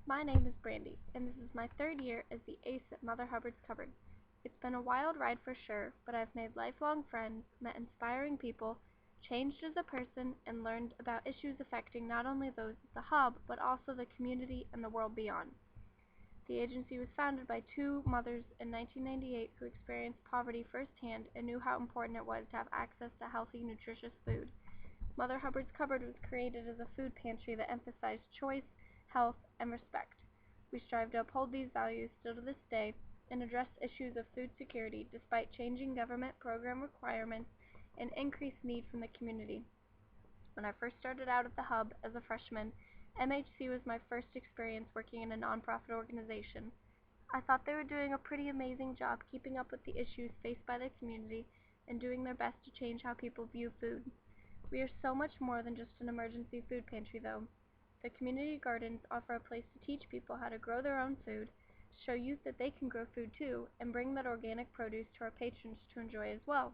My name is Brandy, and this is my third year as the ace at Mother Hubbard's Cupboard. It's been a wild ride for sure, but I've made lifelong friends, met inspiring people, changed as a person, and learned about issues affecting not only those at the Hub, but also the community and the world beyond. The agency was founded by two mothers in 1998 who experienced poverty firsthand and knew how important it was to have access to healthy, nutritious food. Mother Hubbard's Cupboard was created as a food pantry that emphasized choice, health, and respect. We strive to uphold these values still to this day and address issues of food security despite changing government program requirements and increased need from the community. When I first started out at the Hub as a freshman, MHC was my first experience working in a nonprofit organization. I thought they were doing a pretty amazing job keeping up with the issues faced by the community and doing their best to change how people view food. We are so much more than just an emergency food pantry, though. The community gardens offer a place to teach people how to grow their own food, show youth that they can grow food too, and bring that organic produce to our patrons to enjoy as well.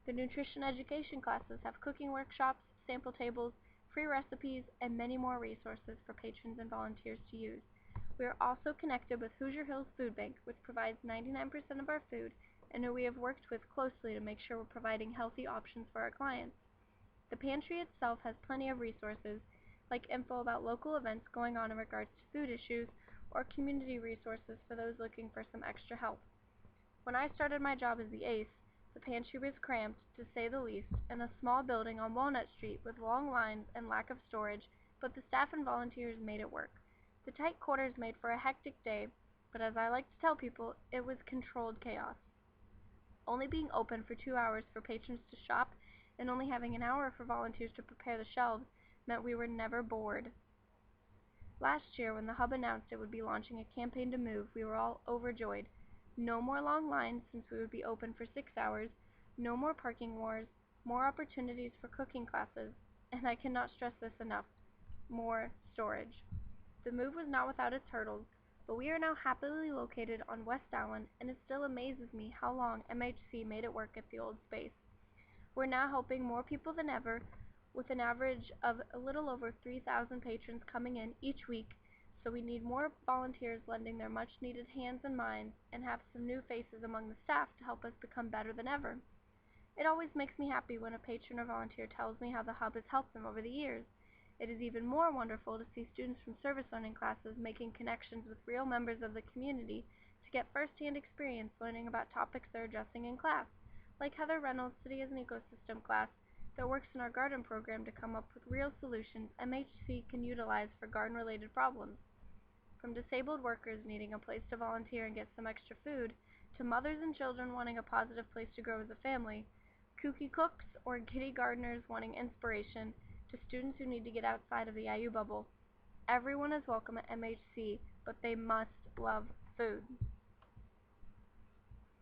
The nutrition education classes have cooking workshops, sample tables, free recipes, and many more resources for patrons and volunteers to use. We are also connected with Hoosier Hills Food Bank, which provides 99% of our food, and who we have worked with closely to make sure we're providing healthy options for our clients. The pantry itself has plenty of resources, like info about local events going on in regards to food issues, or community resources for those looking for some extra help. When I started my job as the ace, the pantry was cramped, to say the least, in a small building on Walnut Street with long lines and lack of storage, but the staff and volunteers made it work. The tight quarters made for a hectic day, but as I like to tell people, it was controlled chaos. Only being open for 2 hours for patrons to shop and only having an hour for volunteers to prepare the shelves meant we were never bored. Last year, when the Hub announced it would be launching a campaign to move, we were all overjoyed. No more long lines since we would be open for 6 hours, no more parking wars, more opportunities for cooking classes, and I cannot stress this enough, more storage. The move was not without its hurdles, but we are now happily located on West Allen, and it still amazes me how long MHC made it work at the old space. We're now helping more people than ever, with an average of a little over 3,000 patrons coming in each week, so we need more volunteers lending their much-needed hands and minds, and have some new faces among the staff to help us become better than ever. It always makes me happy when a patron or volunteer tells me how the Hub has helped them over the years. It is even more wonderful to see students from service learning classes making connections with real members of the community to get first-hand experience learning about topics they're addressing in class, like Heather Reynolds' City as an Ecosystem class that works in our garden program to come up with real solutions MHC can utilize for garden-related problems. From disabled workers needing a place to volunteer and get some extra food, to mothers and children wanting a positive place to grow as a family, kooky cooks or kitty gardeners wanting inspiration, to students who need to get outside of the IU bubble. Everyone is welcome at MHC, but they must love food.